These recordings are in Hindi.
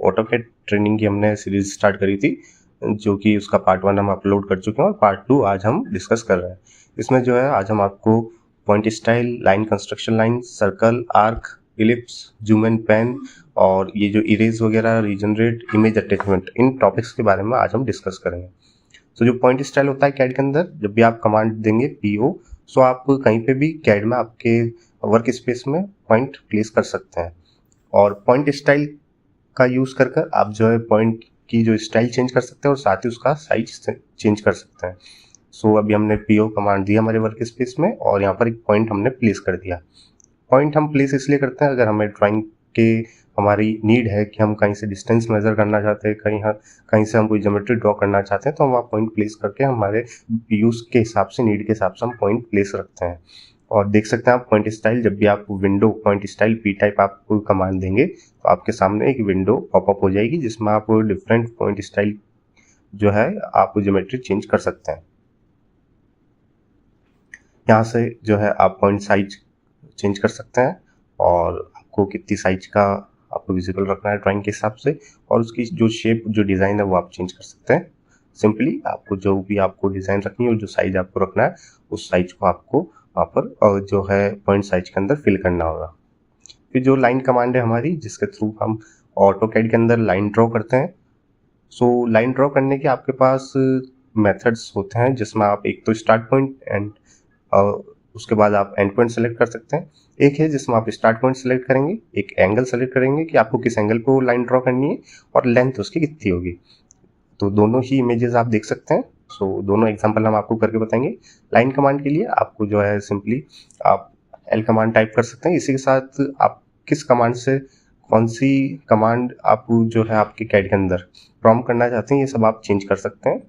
ऑटोकैड ट्रेनिंग की हमने सीरीज स्टार्ट करी थी, जो कि उसका पार्ट 1 हम अपलोड कर चुके हैं और पार्ट 2 आज हम डिस्कस कर रहे हैं। इसमें जो है आज हम आपको point style, line construction, line, circle, arc, ellipse, zoom and pan और ये जो इरेज वगैरह, रीजनरेट, इमेज अटैचमेंट, इन टॉपिक्स के बारे में आज हम डिस्कस करेंगे। तो जो पॉइंट स्टाइल होता है कैड के अंदर, जब भी आप कमांड देंगे पीओ, सो आप कहीं पे भी कैड में आपके वर्क स्पेस में पॉइंट प्लेस कर सकते हैं और पॉइंट स्टाइल का यूज कर कर आप जो है पॉइंट की जो स्टाइल चेंज कर सकते हैं और साथ ही उसका साइज चेंज कर सकते हैं। सो अभी हमने पीओ कमांड दिया हमारे वर्क स्पेस में और यहाँ पर एक पॉइंट हमने प्लेस कर दिया। पॉइंट हम प्लेस इसलिए करते हैं अगर हमें ड्राइंग के हमारी नीड है कि हम कहीं से डिस्टेंस मेजर करना चाहते हैं, कहीं से हम कोई ज्योमेट्री ड्रॉ करना चाहते हैं, तो हम वहाँ पॉइंट प्लेस करके हमारे यूज के हिसाब से, नीड के हिसाब से हम पॉइंट प्लेस रखते हैं। और देख सकते हैं आप पॉइंट स्टाइल, जब भी आप window point style P type आप कोई कमांड देंगे तो आपके सामने एक विंडो पॉपअप हो जाएगी जिसमें आप डिफरेंट पॉइंट स्टाइल जो है आप ज्योमेट्री चेंज कर सकते हैं। यहाँ से जो है आप पॉइंट साइज चेंज कर सकते हैं और आपको कितनी साइज का आपको विजिबल रखना है ड्राइंग के हिसाब से, और उसकी जो शेप, जो डिज़ाइन है वो आप चेंज कर सकते हैं। सिंपली आपको जो भी आपको डिज़ाइन रखनी है और जो साइज आपको रखना है उस साइज को आपको वहाँ पर जो है पॉइंट साइज के अंदर फिल करना होगा। फिर जो लाइन कमांड है हमारी, जिसके थ्रू हम ऑटोकैड के अंदर लाइन ड्रॉ करते हैं। सो लाइन ड्रॉ करने के आपके पास मेथड्स होते हैं जिसमें आप एक तो स्टार्ट पॉइंट एंड उसके बाद आप एंड पॉइंट सेलेक्ट कर सकते हैं। एक है जिसमें आप स्टार्ट पॉइंट सेलेक्ट करेंगे, एक एंगल सेलेक्ट करेंगे कि आपको किस एंगल पे वो लाइन ड्रॉ करनी है और लेंथ उसकी कितनी होगी। तो दोनों ही इमेजेस आप देख सकते हैं। सो दोनों एग्जांपल हम आपको करके बताएंगे। लाइन कमांड के लिए आपको जो है सिंपली आप एल कमांड टाइप कर सकते हैं। इसी के साथ आप किस कमांड से कौन सी कमांड आप जो है आपके कैड के अंदर प्रॉम्प्ट करना चाहते हैं ये सब आप चेंज कर सकते हैं।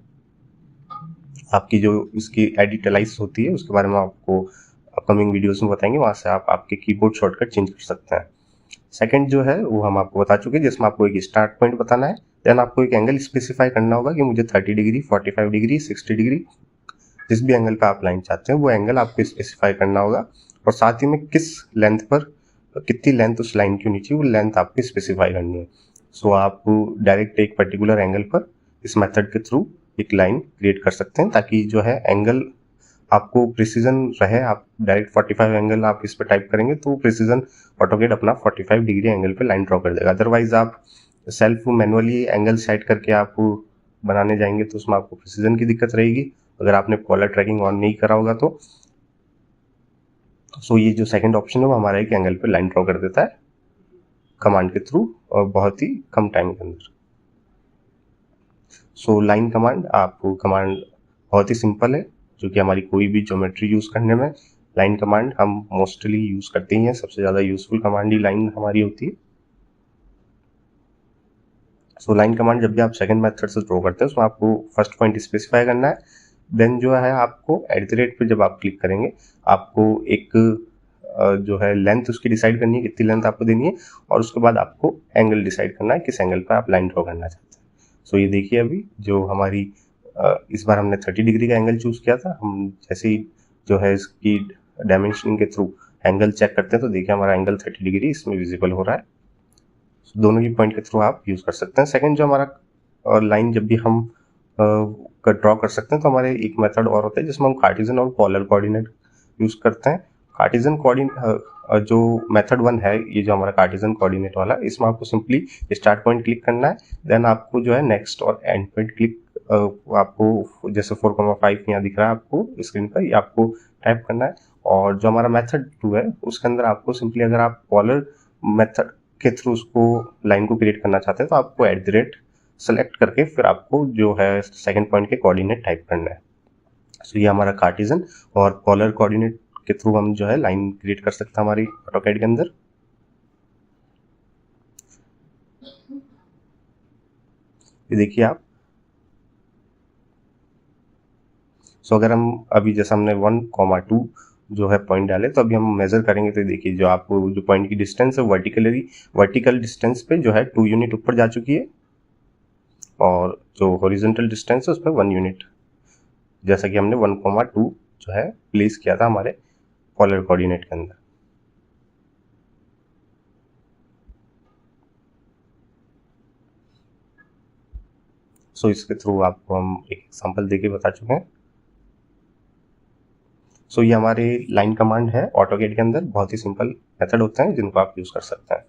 आपकी जो इसकी एडिटलाइज होती है उसके बारे में आपको अपकमिंग वीडियोस में बताएंगे, वहाँ से आप आपके कीबोर्ड शॉर्टकट चेंज कर सकते हैं। सेकंड जो है वो हम आपको बता चुके हैं, जिसमें आपको एक स्टार्ट पॉइंट बताना है, देन आपको एक एंगल स्पेसिफाई करना होगा कि मुझे 30 डिग्री, 45 डिग्री, 60 डिग्री, जिस भी एंगल पे आप लाइन चाहते हैं वो एंगल आपको स्पेसिफाई करना होगा और साथ ही में किस लेंथ पर, कितनी लेंथ उस लाइन की होनी चाहिए वो लेंथ आपको स्पेसिफाई करनी है। सो आप डायरेक्ट एक पर्टिकुलर एंगल पर इस मेथड के थ्रू एक लाइन क्रिएट कर सकते हैं ताकि जो है एंगल आपको प्रिसीजन रहे। आप डायरेक्ट 45 एंगल आप इस पर टाइप करेंगे तो प्रिसीजन ऑटोकैड अपना 45 डिग्री एंगल पे लाइन ड्रॉ कर देगा। अदरवाइज आप सेल्फ मैनुअली एंगल सेट करके आप बनाने जाएंगे तो उसमें आपको प्रिसीजन की दिक्कत रहेगी अगर आपने कॉलर ट्रैकिंग ऑन नहीं करा होगा तो। सो ये जो सेकंड ऑप्शन है वो हमारा एक एंगल पे लाइन ड्रॉ कर देता है कमांड के थ्रू और बहुत ही कम टाइम के अंदर। सो लाइन कमांड, आपको कमांड बहुत ही सिंपल है जो कि हमारी कोई भी ज्योमेट्री यूज करने में लाइन कमांड हम मोस्टली यूज करते ही हैं। सबसे ज्यादा यूजफुल कमांड ही लाइन हमारी होती है। सो लाइन कमांड जब भी आप सेकंड मेथड से ड्रॉ करते हैं उसमें आपको फर्स्ट पॉइंट स्पेसिफाई करना है। देन जो है आपको @ पे जब आप क्लिक करेंगे आपको एक जो है लेंथ उसकी डिसाइड करनी है, कितनी लेंथ आपको देनी है, और उसके बाद आपको एंगल डिसाइड करना है किस एंगल पर आप लाइन ड्रॉ करना चाहते हैं। सो ये देखिए अभी जो हमारी इस बार हमने 30 डिग्री का एंगल चूज किया था। हम जैसे ही जो है इसकी डायमेंशनिंग के थ्रू एंगल चेक करते हैं तो देखिए हमारा एंगल 30 डिग्री इसमें विजिबल हो रहा है। दोनों ही पॉइंट के थ्रू आप यूज कर सकते हैं। सेकंड जो हमारा लाइन जब भी हम ड्रॉ कर सकते हैं तो हमारे एक मेथड और होता है जिसमें हम कार्टेशियन और पोलर कोऑर्डिनेट यूज करते हैं। कार्टेशियन कोऑर्डिनेट जो मेथड 1 है, ये जो हमारा कार्टेशियन कोऑर्डिनेट वाला, इसमें आपको सिंपली स्टार्ट पॉइंट क्लिक करना है। देन आपको जो है नेक्स्ट और एंड पॉइंट क्लिक, आपको जैसे 4,5 यहाँ दिख रहा है आपको स्क्रीन पर, ये आपको टाइप करना है। और जो हमारा मेथड 2 है उसके अंदर आपको सिंपली, अगर आप पोलर मेथड के थ्रू उसको लाइन को क्रिएट करना चाहते हैं तो आपको @ सेलेक्ट करके फिर आपको जो है सेकंड पॉइंट के कोऑर्डिनेट टाइप करना है। सो ये हमारा कार्टेशियन और पोलर कोऑर्डिनेट के थ्रू हम जो है लाइन क्रिएट कर सकते हैं हमारी ऑटोकैड के अंदर। ये देखिए आप। सो अगर हम अभी जैसे हमने 1,2 जो है पॉइंट डाले तो अभी हम मेजर करेंगे तो देखिए जो आपको जो पॉइंट की डिस्टेंस है वर्टिकल डिस्टेंस पे जो है 2 यूनिट ऊपर जा चुकी है और जो हॉरिजॉन्टल डिस्टेंस है उस पर 1 यूनिट, जैसा कि हमने 1,2 जो है प्लेस किया था हमारे पोलर कोऑर्डिनेट के अंदर। सो इसके थ्रू आपको हम एक एग्जांपल देके बता चुके हैं। सो ये हमारे लाइन कमांड है ऑटोकैड के अंदर, बहुत ही सिंपल मेथड होते हैं जिनको आप यूज कर सकते हैं।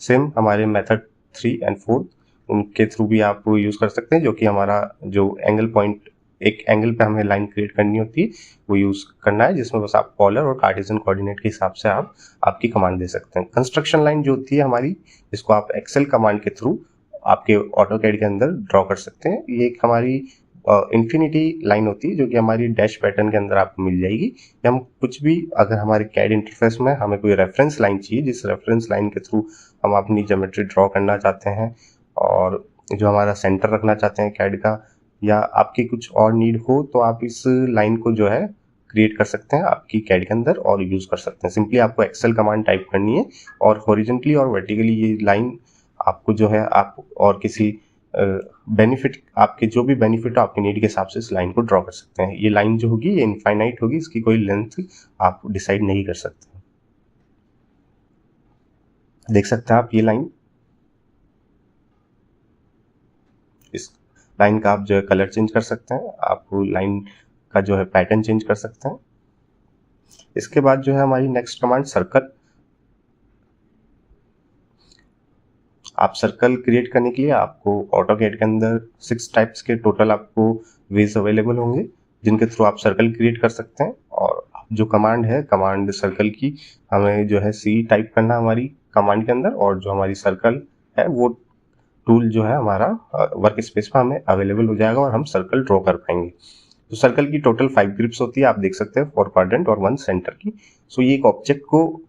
सेम हमारे मेथड 3 एंड 4 उनके थ्रू भी आप यूज कर सकते हैं, जो कि हमारा जो एंगल पॉइंट, एक एंगल पे हमें लाइन क्रिएट करनी होती है वो यूज करना है, जिसमें बस आप पोलर और कार्टेशियन कोऑर्डिनेट के हिसाब से आप आपकी कमांड दे सकते हैं। कंस्ट्रक्शन लाइन जो होती है हमारी, इसको आप एक्सेल कमांड के थ्रू आपके ऑटोकैड के अंदर ड्रॉ कर सकते हैं। ये एक हमारी इन्फिनिटी लाइन होती है जो कि हमारी डैश पैटर्न के अंदर आपको मिल जाएगी। या हम कुछ भी, अगर हमारे कैड इंटरफेस में हमें कोई रेफरेंस लाइन चाहिए, जिस रेफरेंस लाइन के थ्रू हम अपनी ज्योमेट्री ड्रॉ करना चाहते हैं और जो हमारा सेंटर रखना चाहते हैं कैड का, या आपकी कुछ और नीड हो, तो आप इस लाइन को जो है क्रिएट कर सकते हैं आपकी कैड के अंदर और यूज कर सकते हैं। सिंपली आपको एक्सेल कमांड टाइप करनी है और हॉरिजॉन्टली और वर्टिकली ये लाइन आपको जो है, आप और किसी बेनिफिट, आपके जो भी बेनिफिट हो आपके नीड के हिसाब से इस लाइन को ड्रॉ कर सकते हैं। ये लाइन जो होगी ये इनफाइनाइट होगी, इसकी कोई लेंथ आप डिसाइड नहीं कर सकते। देख सकते हैं आप ये लाइन, इस लाइन का आप जो है कलर चेंज कर सकते हैं, आप लाइन का जो है पैटर्न चेंज कर सकते हैं। इसके बाद जो है हमारी नेक्स्ट कमांड सर्कल। आप सर्कल क्रिएट करने के लिए आपको ऑटोकैड के अंदर 6 टाइप्स के टोटल आपको वेज अवेलेबल होंगे जिनके थ्रू आप सर्कल क्रिएट कर सकते हैं। और जो कमांड है, कमांड सर्कल की, हमें जो है सी टाइप करना हमारी कमांड के अंदर, और जो हमारी सर्कल है वो टूल जो है हमारा वर्क स्पेस पर हमें अवेलेबल हो जाएगा और हम सर्कल ड्रॉ कर पाएंगे। तो सर्कल की टोटल 5 ग्रिप्स होती है, आप देख सकते हैं, 4 क्वाड्रेंट और 1 सेंटर की। सो ये एक ऑब्जेक्ट को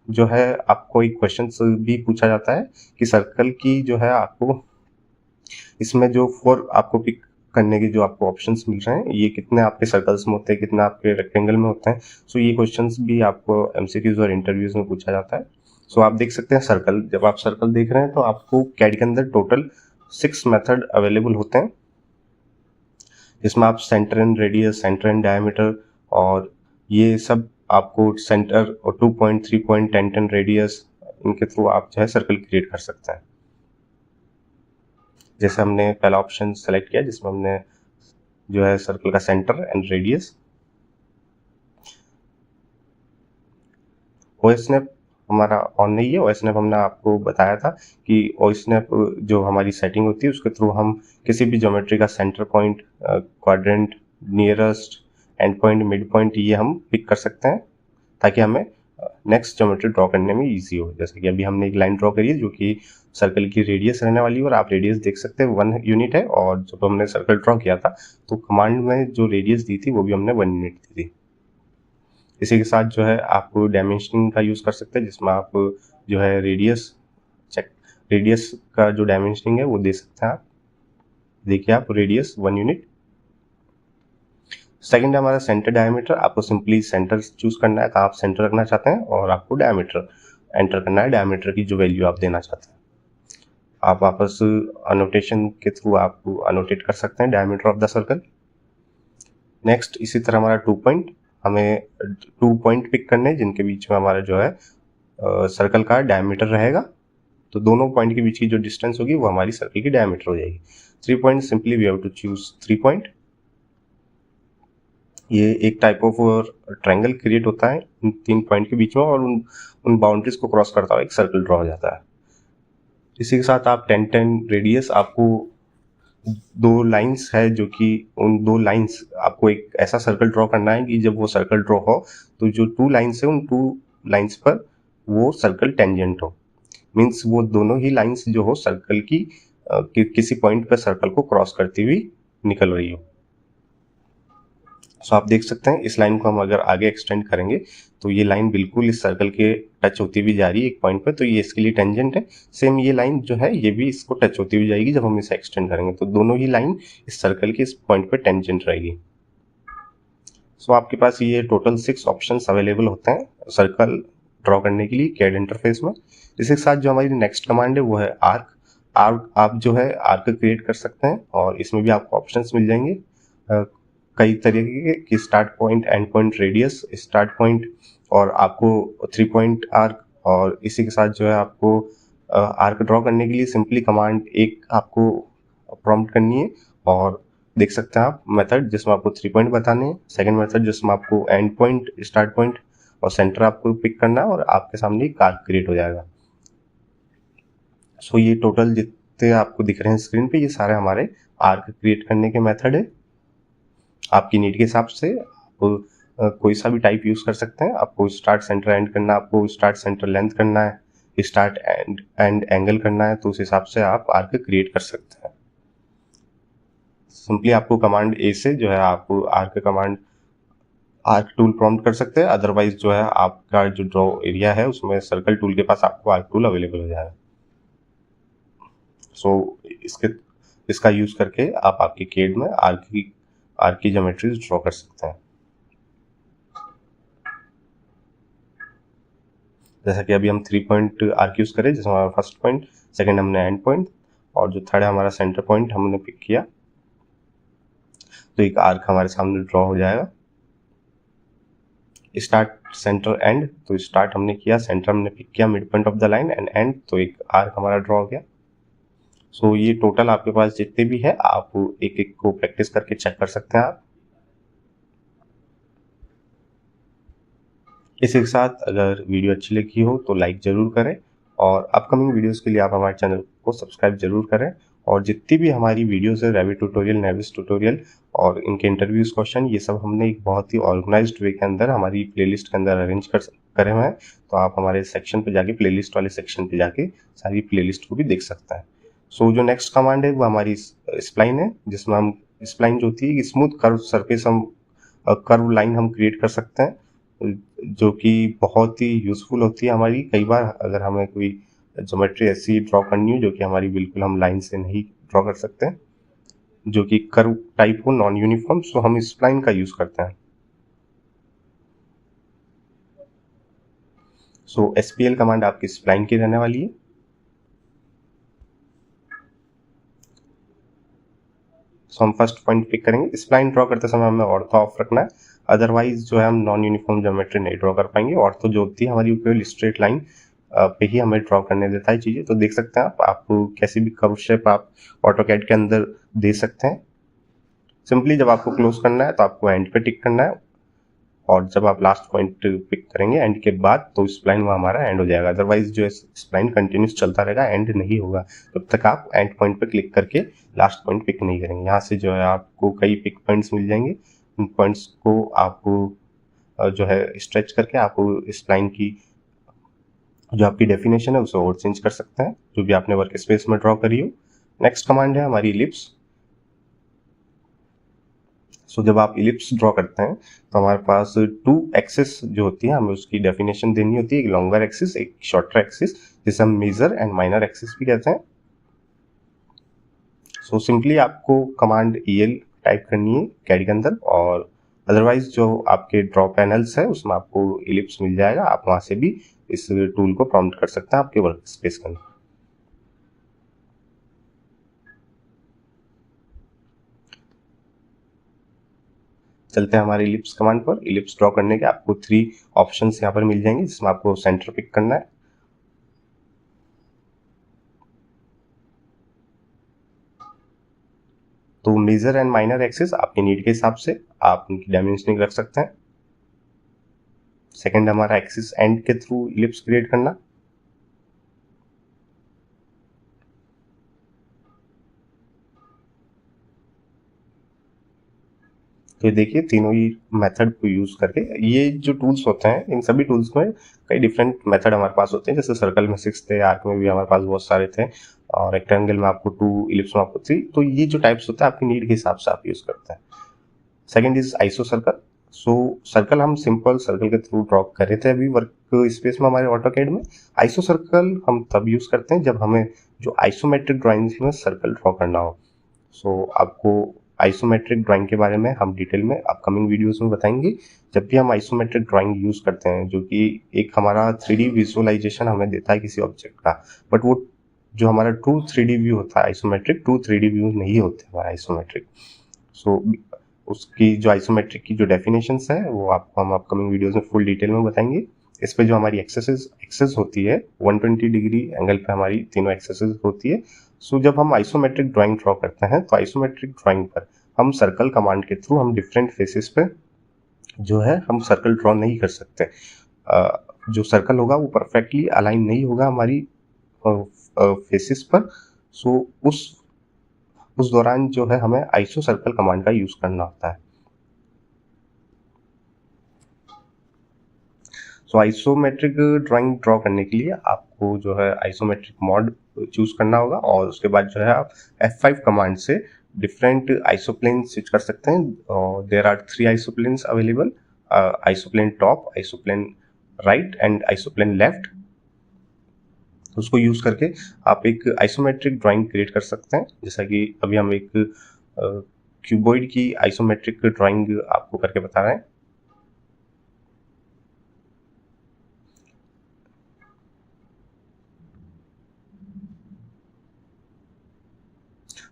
जो है आपको एक क्वेश्चन भी पूछा जाता है कि सर्कल की जो है आपको इसमें जो 4 आपको पिक करने के जो आपको ऑप्शंस मिल रहे हैं, ये कितने आपके सर्कल्स में होते हैं, कितने आपके रेक्टेंगल में होते हैं। सो ये क्वेश्चंस भी आपको एमसीक्यूज और इंटरव्यूज में पूछा जाता है। सो आप देख सकते हैं सर्कल, जब आप सर्कल देख रहे हैं तो आपको कैड के अंदर टोटल 6 मेथड अवेलेबल होते हैं, जिसमें आप centre and radius, centre and diameter, और ये सब आपको सेंटर और 2 पॉइंट, 3 पॉइंट, 10 रेडियस, इनके थ्रू आप जो है सर्कल क्रिएट कर सकते हैं। जैसे हमने पहला ऑप्शन सेलेक्ट किया जिसमें हमने जो है सर्कल का सेंटर एंड रेडियस। ओएसनेप हमारा ऑन नहीं है। ओएसनेप हमने आपको बताया था कि ओएसनेप जो हमारी सेटिंग होती है उसके थ्रू हम किसी भी ज्योमेट्री का centre point, quadrant, nearest, and point, mid point, ये हम पिक कर सकते हैं ताकि हमें नेक्स्ट ज्योमेट्री ड्रॉ करने में इजी हो। जैसे कि अभी हमने एक लाइन ड्रॉ करी है जो कि सर्कल की रेडियस रहने वाली है, और आप रेडियस देख सकते हैं 1 यूनिट है, और जब हमने सर्कल ड्रॉ किया था तो कमांड में जो रेडियस दी थी वो भी हमने 1 यूनिट दी थी। इसी के साथ जो है आप डायमेंशनिंग का यूज़ कर सकते हैं, जिसमें आप जो है रेडियस का जो डायमेंशनिंग है वो दे सकते हैं। आप देखिए, आप रेडियस 1 यूनिट। सेकंड है हमारा सेंटर डायमीटर। आपको सिंपली सेंटर चूज करना है, कहाँ आप सेंटर रखना चाहते हैं, और आपको डायमीटर एंटर करना है, डायमीटर की जो वैल्यू आप देना चाहते हैं। आप वापस अनोटेशन के थ्रू आप अनोटेट कर सकते हैं diameter of the circle. Next इसी तरह हमारा 2 पॉइंट, हमें 2 पॉइंट पिक करने हैं जिनके बीच में हमारा जो है सर्कल का डायमीटर रहेगा। तो दोनों पॉइंट के बीच की जो डिस्टेंस होगी वो हमारी सर्कल की डायमीटर हो जाएगी। 3 point, simply we have to choose 3 point. ये एक टाइप ऑफ ट्रायंगल क्रिएट होता है इन 3 पॉइंट के बीच में, और उन बाउंड्रीज को क्रॉस करता हुआ एक सर्कल ड्रॉ हो जाता है। इसी के साथ आप 10 रेडियस, आपको 2 लाइंस है जो कि उन 2 लाइंस आपको एक ऐसा सर्कल ड्रॉ करना है कि जब वो सर्कल ड्रॉ हो तो जो 2 लाइंस है उन 2 लाइंस पर वो सर्कल टेंजेंट हो। मीन्स वो दोनों ही लाइंस जो हो सर्कल की किसी पॉइंट पर सर्कल को क्रॉस करती हुई निकल रही हो। सो आप देख सकते हैं इस लाइन को हम अगर आगे एक्सटेंड करेंगे तो ये लाइन बिल्कुल इस सर्कल के टच होती हुई जा रही है एक पॉइंट पे, तो ये इसके लिए टेंजेंट है। सेम ये लाइन जो है ये भी इसको टच होती हुई जाएगी जब हम इसे एक्सटेंड करेंगे, तो दोनों ही लाइन इस सर्कल के इस पॉइंट पे टेंजेंट रहेगी। सो आपके पास ये टोटल 6 ऑप्शंस अवेलेबल होते हैं सर्कल ड्रॉ करने के लिए कैड इंटरफेस में। इसके साथ जो हमारी नेक्स्ट कमांड है वो है आर्क। आप जो है आर्क क्रिएट कर सकते हैं, और इसमें भी आपको ऑप्शंस मिल जाएंगे कई तरीके के, start point, and point, radius, start point, और आपको 3 पॉइंट आर्क, और इसी के साथ जो है आपको आर्क ड्रॉ करने के लिए सिंपली कमांड एक आपको प्रॉम्प्ट करनी है, और देख सकते हैं आप मेथड जिसमें आपको 3 पॉइंट बताने हैं, सेकंड मेथड जिसमें आपको एंड पॉइंट, स्टार्ट पॉइंट और सेंटर आपको पिक करना है, और आपके सामने एक आर्क क्रिएट हो जाएगा। सो ये टोटल जितने आपको दिख रहे हैं स्क्रीन पे, ये सारे हमारे आर्क क्रिएट करने के मेथड है। आपकी नीड के हिसाब से आप कोई सा भी टाइप यूज कर सकते हैं। आपको स्टार्ट सेंटर एंड करना, आपको स्टार्ट सेंटर लेंथ करना है, स्टार्ट एंड एंगल करना है, तो उस हिसाब से आप आर्क क्रिएट कर सकते हैं। सिंपली आपको कमांड ए से जो है आप आर्क टूल प्रॉम्प्ट कर सकते हैं, अदरवाइज जो है आपका जो ड्रॉ एरिया है उसमें सर्कल टूल के पास आपको आर्क टूल अवेलेबल हो जाएगा। सो इसका यूज करके आप आपकी केड में आर्क की ज्योमेट्रीज ड्रॉ कर सकते हैं। जैसा कि अभी हम 3 पॉइंट आर्क यूज करें, जैसे हमारा फर्स्ट पॉइंट, सेकंड हमने एंड पॉइंट, और जो थर्ड है हमारा सेंटर पॉइंट हमने पिक किया, तो एक आर्क हमारे सामने ड्रॉ हो जाएगा। स्टार्ट सेंटर एंड, तो स्टार्ट हमने किया, सेंटर हमने पिक किया, mid point of the line and and, तो एक आर्क हमारा ड्रॉ हो गया। सो ये टोटल आपके पास जितने भी है, आप एक एक को प्रैक्टिस करके चेक कर सकते हैं आप। इसी के साथ अगर वीडियो अच्छी लगी हो तो लाइक जरूर करें, और अपकमिंग वीडियोस के लिए आप हमारे चैनल को सब्सक्राइब जरूर करें। और जितनी भी हमारी वीडियोस है, रेविट ट्यूटोरियल, नेविस ट्यूटोरियल और इनके इंटरव्यूज क्वेश्चन, ये सब हमने एक बहुत ही ऑर्गेनाइज्ड वे के अंदर हमारी प्लेलिस्ट के अंदर अरेंज करे हुए हैं। तो आप हमारे सेक्शन पे जाके, प्लेलिस्ट वाले सेक्शन पे जाके सारी प्लेलिस्ट को भी देख सकते हैं। सो जो नेक्स्ट कमांड है वो हमारी स्प्लाइन है, जिसमें हम स्प्लाइन जो होती है स्मूथ कर्व सरफेस, हम कर्व लाइन हम क्रिएट कर सकते हैं, जो कि बहुत ही यूजफुल होती है हमारी। कई बार अगर हमें कोई ज्योमेट्री ऐसी ड्रॉ करनी हो जो कि हमारी बिल्कुल हम लाइन से नहीं ड्रॉ कर सकते, जो कि कर्व टाइप हो, नॉन यूनिफॉर्म, सो हम स्प्लाइन का यूज करते हैं। सो एसपीएल कमांड आपकी स्प्लाइन की रहने वाली है। सो हम फर्स्ट पॉइंट पिक करेंगे। स्प्लाइन ड्रॉ करते समय हमें ऑर्थो ऑफ रखना है, अदरवाइज जो है हम नॉन यूनिफॉर्म ज्योमेट्री नहीं ड्रॉ कर पाएंगे। ऑर्थो जो होती है हमारी केवल स्ट्रेट लाइन पे ही हमें ड्रॉ करने देता है चीजें। तो देख सकते हैं आप कैसी भी कर्व शेप आप ऑटोकैड के अंदर दे सकते हैं। सिंपली जब आपको क्लोज करना है तो आपको एंड पे टिक करना है, और जब आप लास्ट पॉइंट पिक करेंगे एंड के बाद, तो स्प्लाइन वो हमारा एंड हो जाएगा। अदरवाइज जो है स्प्लाइन कंटिन्यूस चलता रहेगा, एंड नहीं होगा तब तक आप एंड पॉइंट पे क्लिक करके लास्ट पॉइंट पिक नहीं करेंगे। यहाँ से जो है आपको कई पिक पॉइंट्स मिल जाएंगे। उन पॉइंट्स को आपको जो है स्ट्रेच करके आप स्प्लाइन की जो आपकी डेफिनेशन है उसे और चेंज कर सकते हैं, जो भी आपने वर्क स्पेस में ड्रॉ करी हो। नेक्स्ट कमांड है हमारी इलिप्स। सो जब आप इलिप्स ड्रॉ करते हैं तो हमारे पास 2 एक्सिस जो होती है, हमें उसकी डेफिनेशन देनी होती है, एक लॉन्गर एक्सिस, एक शॉर्टर एक्सिस, जिसे हम मेजर एंड माइनर एक्सिस भी कहते हैं। सो सिंपली आपको कमांड EL टाइप करनी है कैड के अंदर, और अदरवाइज जो आपके ड्रॉ पैनल्स है उसमें आपको इलिप्स मिल जाएगा। आप वहां से भी इस टूल को प्रॉम्प्ट कर सकते हैं आपके वर्क स्पेस के अंदर। चलते हैं हमारे इलिप्स कमांड पर। इलिप्स ड्रॉ करने के आपको 3 ऑप्शंस यहाँ पर मिल जाएंगे, जिसमें आपको सेंटर पिक करना है। तो मेजर एंड माइनर एक्सिस आपके नीड के हिसाब से आप उनकी डायमेंशनिंग रख सकते हैं। सेकंड हमारा एक्सिस एंड के थ्रू इलिप्स क्रिएट करना। तो देखिए तीनों ही मेथड को यूज करके, ये जो टूल्स होते हैं इन सभी टूल्स में कई डिफरेंट मेथड हमारे पास होते हैं। जैसे सर्कल में 6 थे, आर्क में भी हमारे पास बहुत सारे थे, और रेक्टेंगल में आपको 2, इलिप्स में आपको 3। तो ये जो टाइप्स होता है आपकी नीड के हिसाब से आप यूज करते हैं। Second is iso circle. So circle हम सिंपल सर्कल के थ्रू ड्रॉ कर रहे थे अभी वर्क स्पेस में हमारे ऑटोकैड में। आइसो सर्कल हम तब यूज करते हैं जब हमें जो आइसोमेट्रिक ड्राइंग्स में सर्कल ड्रॉ करना हो। सो आपको आइसोमेट्रिक ड्राइंग के बारे में हम डिटेल में अपकमिंग वीडियोस में बताएंगे। जब भी हम आइसोमेट्रिक ड्राइंग यूज करते हैं, जो कि एक हमारा 3D विजुअलाइजेशन हमें देता है किसी ऑब्जेक्ट का, बट वो जो हमारा ट्रू 3D व्यू होता है, आइसोमेट्रिक ट्रू 3D व्यू नहीं होते हमारा आइसोमेट्रिक। सो उसकी जो आइसोमेट्रिक की जो डेफिनेशंस है वो आपको हम अपकमिंग वीडियोस में फुल डिटेल में बताएंगे। इस पे जो हमारी एक्सेस होती है 120 डिग्री एंगल पे हमारी तीनों एक्सेस होती है। सो जब हम आइसोमेट्रिक ड्राइंग ड्रॉ करते हैं तो आइसोमेट्रिक ड्राइंग पर हम सर्कल कमांड के थ्रू हम डिफरेंट फेसेस पे जो है हम सर्कल ड्रॉ नहीं कर सकते। जो सर्कल होगा वो परफेक्टली अलाइन नहीं होगा हमारी फेसेस पर। सो उस दौरान जो है हमें आइसो सर्कल कमांड का यूज करना होता है। सो आइसोमेट्रिक ड्राइंग ड्रॉ करने के लिए आपको जो है आइसोमेट्रिक मॉड चूज करना होगा और उसके बाद जो है आप F5 कमांड से डिफरेंट आइसोप्लेन स्विच कर सकते हैं। There are 3 isoplanes available, isoplane top, isoplane right and isoplane left. उसको यूज करके आप एक आइसोमेट्रिक ड्राइंग क्रिएट कर सकते हैं। जैसा कि अभी हम एक क्यूबॉइड की आइसोमेट्रिक ड्राइंग आपको करके बता रहे हैं।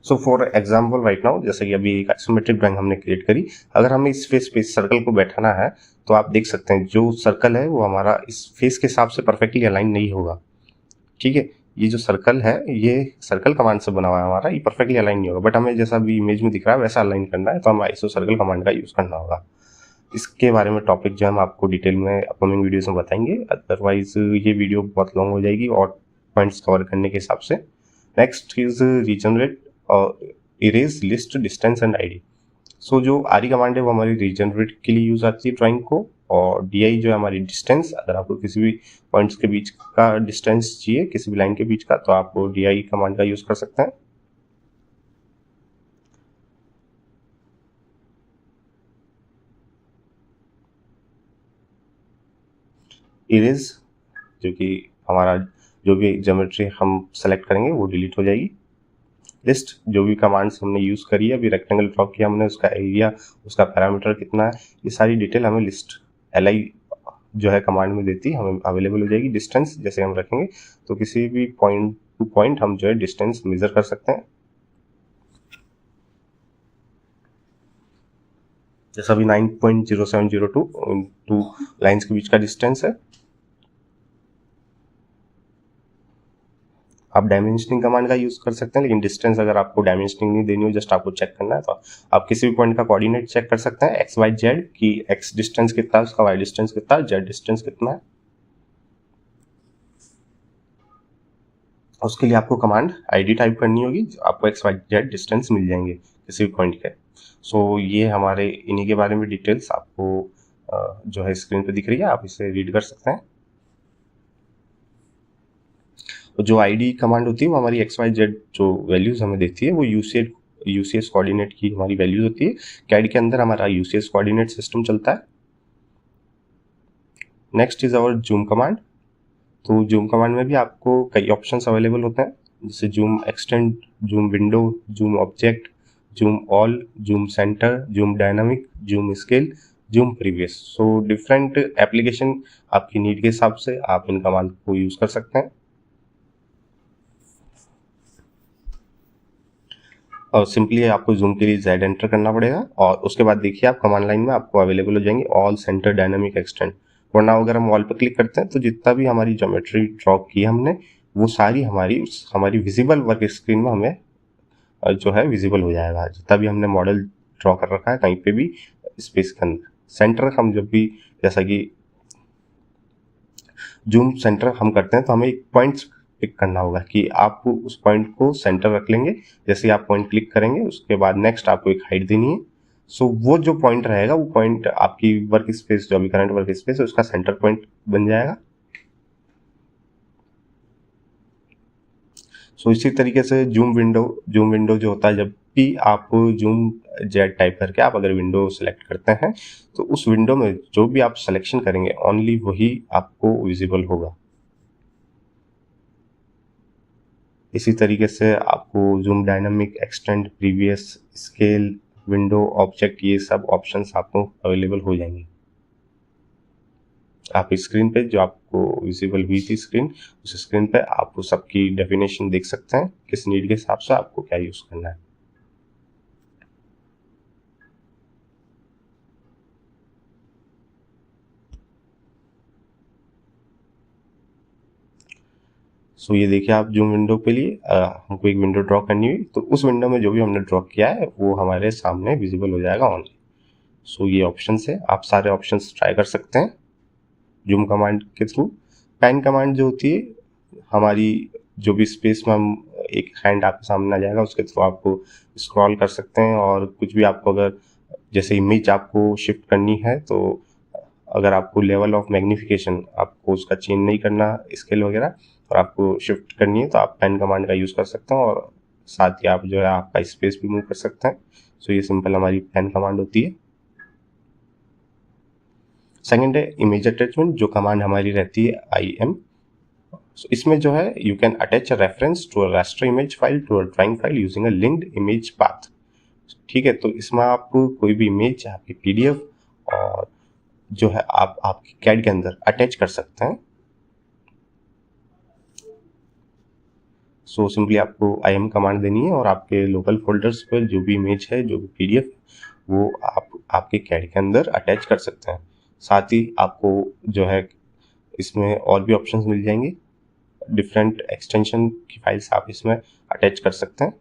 So for example right now, जैसे कि अभी एक आइसोमेट्रिक ड्राइंग हमने क्रिएट करी, अगर हमें इस फेस पे सर्कल को बैठाना है तो आप देख सकते हैं जो सर्कल है वो हमारा इस फेस के हिसाब से परफेक्टली अलाइन नहीं होगा। ठीक है, ये जो सर्कल है ये सर्कल कमांड से बना हुआ है हमारा, ये परफेक्टली अलाइन नहीं होगा, बट हमें जैसा अभी इमेज में दिख रहा है वैसा अलाइन करना है तो हमें आइसो सर्कल कमांड का यूज करना होगा। इसके बारे में टॉपिक जो हम आपको डिटेल में अपकमिंग वीडियोस में बताएंगे, अदरवाइज ये वीडियो बहुत लॉन्ग हो जाएगी और पॉइंट्स कवर करने के हिसाब से। नेक्स्ट इज रीजनरेट और erase list distance and ID. So जो आरी कमांड है वो हमारी रीजनरेट के लिए यूज आती है ड्राइंग को, और डी जो है हमारी डिस्टेंस, अगर आपको किसी भी पॉइंट्स के बीच का डिस्टेंस चाहिए किसी भी लाइन के बीच का तो आप डी कमांड का यूज कर सकते हैं। इरेज, जो कि हमारा जो भी ज्योमेट्री हम सेलेक्ट करेंगे वो डिलीट हो जाएगी। लिस्ट, जो भी कमांड्स हमने यूज करी है, अभी रेक्टेंगल ड्रॉ किया हमने, उसका एरिया, उसका पैरामीटर कितना है, ये सारी डिटेल हमें लिस्ट LI जो है कमांड में देती हमें अवेलेबल हो जाएगी। डिस्टेंस जैसे हम रखेंगे तो किसी भी पॉइंट टू पॉइंट हम जो है डिस्टेंस मेजर कर सकते हैं। जैसा अभी 9.0702 टू लाइंस के बीच का डिस्टेंस है। आप डायमेंशनिंग कमांड का यूज कर सकते हैं, लेकिन डिस्टेंस अगर आपको डायमेंशनिंग नहीं देनी हो, जस्ट आपको चेक करना है, तो आप किसी भी पॉइंट का कोऑर्डिनेट चेक कर सकते हैं, एक्स वाई जेड की एक्स डिस्टेंस कितना है, उसका वाई डिस्टेंस कितना है, जेड डिस्टेंस कितना है। उसके लिए आपको कमांड आईडी टाइप करनी होगी, आपको एक्स वाई जेड डिस्टेंस मिल जाएंगे किसी भी पॉइंट के। सो ये हमारे इन्हीं के बारे में डिटेल्स आपको जो है स्क्रीन पे दिख रही है, आप इसे रीड कर सकते हैं। जो आईडी कमांड होती है वो हमारी एक्स वाई जेड जो वैल्यूज हमें देती है वो यूसीएस कोऑर्डिनेट की हमारी वैल्यूज होती है। कैड के अंदर हमारा यूसीएस कोऑर्डिनेट सिस्टम चलता है। Next is our zoom command. तो जूम कमांड में भी आपको कई ऑप्शंस अवेलेबल होते हैं, जैसे zoom extend, zoom window, zoom object, zoom all, zoom centre, zoom dynamic, zoom scale, zoom previous. So different application आपकी नीड के हिसाब से आप इन कमांड को यूज कर सकते हैं। और सिंपली आपको जूम के लिए Z एंटर करना पड़ेगा और उसके बाद देखिए आप कमांड लाइन में आपको अवेलेबल हो जाएंगे ऑल, सेंटर, डायनामिक, एक्सटेंड। वरना अगर हम वॉल पर क्लिक करते हैं तो जितना भी हमारी ज्योमेट्री ड्रॉ की हमने वो सारी हमारी विजिबल वर्क स्क्रीन में हमें जो है विजिबल हो जाएगा, जितना भी हमने मॉडल ड्रॉ कर रखा है कहीं पे भी स्पेस के अंदर। सेंटर हम जब भी, जैसा कि जूम सेंटर हम करते हैं तो हमें एक पॉइंट पिक करना होगा कि आप उस पॉइंट को सेंटर रख लेंगे। जैसे ही आप पॉइंट क्लिक करेंगे उसके बाद नेक्स्ट आपको एक हाइट देनी है। सो वो जो पॉइंट रहेगा वो पॉइंट आपकी वर्क स्पेस, जो अभी करंट वर्क स्पेस है, उसका सेंटर पॉइंट बन जाएगा। सो इसी तरीके से जूम विंडो जो होता है, जब भी आप जूम जेड टाइप करके आप अगर विंडो सेलेक्ट करते हैं तो उस विंडो में जो भी आप सिलेक्शन करेंगे ओनली वही आपको विजिबल होगा। इसी तरीके से आपको zoom dynamic, extend, previous, scale, window, object, ये सब ऑप्शंस आपको अवेलेबल हो जाएंगे। आप स्क्रीन पे जो आपको विजिबल हुई थी स्क्रीन, उस स्क्रीन पे आप सबकी डेफिनेशन देख सकते हैं, किस नीड के हिसाब से आपको क्या यूज करना है। सो ये देखिए आप जूम विंडो के लिए हमको एक विंडो ड्रॉ करनी हुई, तो उस विंडो में जो भी हमने ड्रॉ किया है वो हमारे सामने विजिबल हो जाएगा ऑनली। सो ये ऑप्शन है, आप सारे ऑप्शंस ट्राई कर सकते हैं जूम कमांड के थ्रू। पैन कमांड जो होती है, हमारी जो भी स्पेस में हम एक हैंड आपके सामने आ जाएगा, उसके थ्रू आपको स्क्रॉल कर सकते हैं, और कुछ भी आपको अगर जैसे इमेज आपको शिफ्ट करनी है, तो अगर आपको लेवल ऑफ मैग्निफिकेशन आपको उसका चेंज नहीं करना स्केल वगैरह, और आपको शिफ्ट करनी है, तो आप पेन कमांड का यूज़ कर सकते हैं, और साथ ही आप जो है आपका स्पेस भी मूव कर सकते हैं। सो ये सिंपल हमारी पेन कमांड होती है। सेकेंड है इमेज अटैचमेंट, जो कमांड हमारी रहती है IM। So, इसमें जो है you can attach a reference to a raster image file to a drawing file using a linked image path. ठीक है, तो इसमें आप कोई भी इमेज आपकी PDF और जो है आप आपके कैड के अंदर अटैच कर सकते हैं। सो सिंपली आपको IM कमांड देनी है, और आपके लोकल फोल्डर्स पर जो भी इमेज है, जो भी PDF, वो आप आपके कैड के अंदर अटैच कर सकते हैं। साथ ही आपको जो है इसमें और भी ऑप्शंस मिल जाएंगे, डिफरेंट एक्सटेंशन की फाइल्स आप इसमें अटैच कर सकते हैं।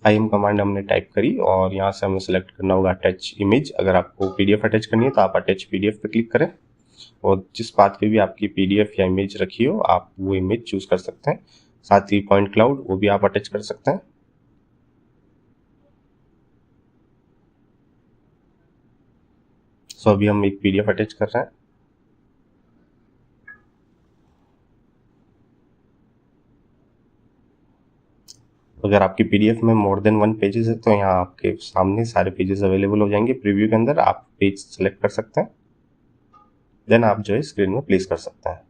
IM कमांड हमने टाइप करी, और यहाँ से हमें सेलेक्ट करना होगा अटैच इमेज। अगर आपको PDF अटैच करनी है तो आप अटैच PDF पे क्लिक करें, और जिस पाथ पे भी आपकी PDF या इमेज रखी हो आप वो इमेज चूज कर सकते हैं। साथ ही पॉइंट क्लाउड वो भी आप अटैच कर सकते हैं। सो अभी हम एक PDF अटैच कर रहे हैं। अगर आपकी PDF में मोर देन 1 पेजेस है, तो यहाँ आपके सामने सारे पेजेस अवेलेबल हो जाएंगे। प्रीव्यू के अंदर आप पेज सेलेक्ट कर सकते हैं, देन आप जो है स्क्रीन में प्लेस कर सकते हैं।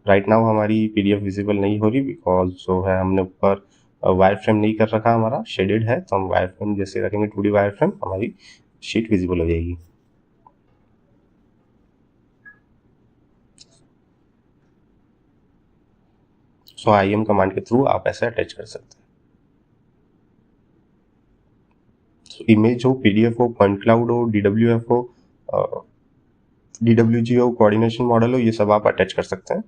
राइट नाउ हमारी PDF विजिबल नहीं हो रही, बिकॉज जो है हमने ऊपर वायर फ्रेम नहीं कर रखा, हमारा शेडेड है, तो हम वायर फ्रेम जैसे रखेंगे 2D वायर फ्रेम, हमारी शीट विजिबल हो जाएगी। सो IM कमांड के थ्रू आप ऐसे अटैच कर सकते हैं। इमेज हो, PDF हो, पॉइंट क्लाउड हो, DWF हो, DWG हो, कोऑर्डिनेशन मॉडल हो, ये सब आप अटैच कर सकते हैं।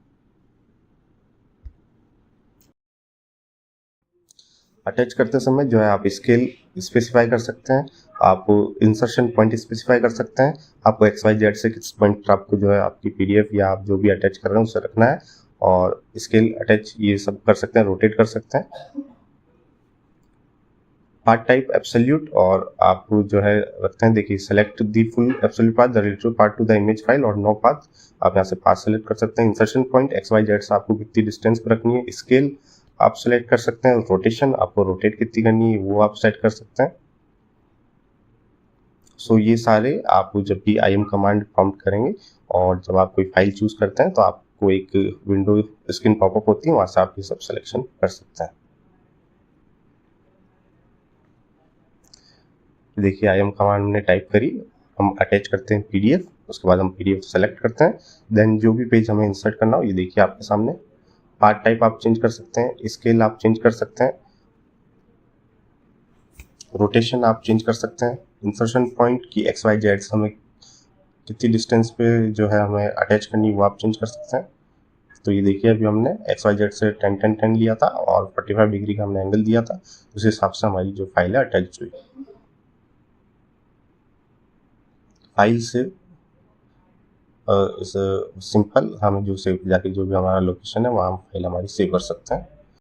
अटैच करते समय जो है आप स्केल स्पेसिफाई कर सकते हैं, आप इंसर्शन पॉइंट स्पेसिफाई कर सकते हैं, आपको XYZ से किस पॉइंट पर आपको जो है आपकी PDF या आप जो भी अटैच कर रहे हैं उसे रखना है, और स्केल अटैच ये सब कर सकते हैं, रोटेट कर सकते हैं। पाथ टाइप एब्सोल्यूट, और आप जो है रखते हैं, देखिए select the full absolute path the relative part two the image file और नो पाथ, आप यहाँ से पाथ सेलेक्ट कर सकते हैं। इंसर्शन पॉइंट XYZ से आपको कितनी डिस्टेंस पर रखनी है, स्केल आप सेलेक्ट कर सकते हैं, रोटेशन आपको रोटेट कितनी करनी है वो आप सेट कर सकते हैं। सो ये सारे आप जब भी IM कमांड प्रॉम्प्ट करेंगे, और जब आप कोई फाइल चूज करते हैं, तो आपको एक विंडो स्क्रीन पॉपअप होती है, वहां से आप ये सब सिलेक्शन कर सकते हैं। देखिए IM कमांड हमने टाइप करी, हम अटैच करते हैं PDF, उसके बाद हम PDF सेलेक्ट करते हैं, देन जो भी पेज हमें इंसर्ट करना हो, ये देखिए आपके सामने। पार्ट टाइप आप चेंज कर सकते हैं, स्केल आप चेंज कर सकते हैं, रोटेशन आप चेंज कर सकते हैं, इंसर्शन पॉइंट की XYZ से हमें कितनी डिस्टेंस पे जो है हमें अटैच करनी वो आप चेंज कर सकते हैं। तो ये देखिए अभी हमने XYZ से 10-10-10 लिया था, और 45 डिग्री का हमने एंगल दिया था, उस हिसाब से हमारी जो फाइल है अटैच हुई। फाइल से सिंपल हम जो सेव जाके जो भी हमारा लोकेशन है वहाँ फाइल हमारी सेव कर सकते हैं।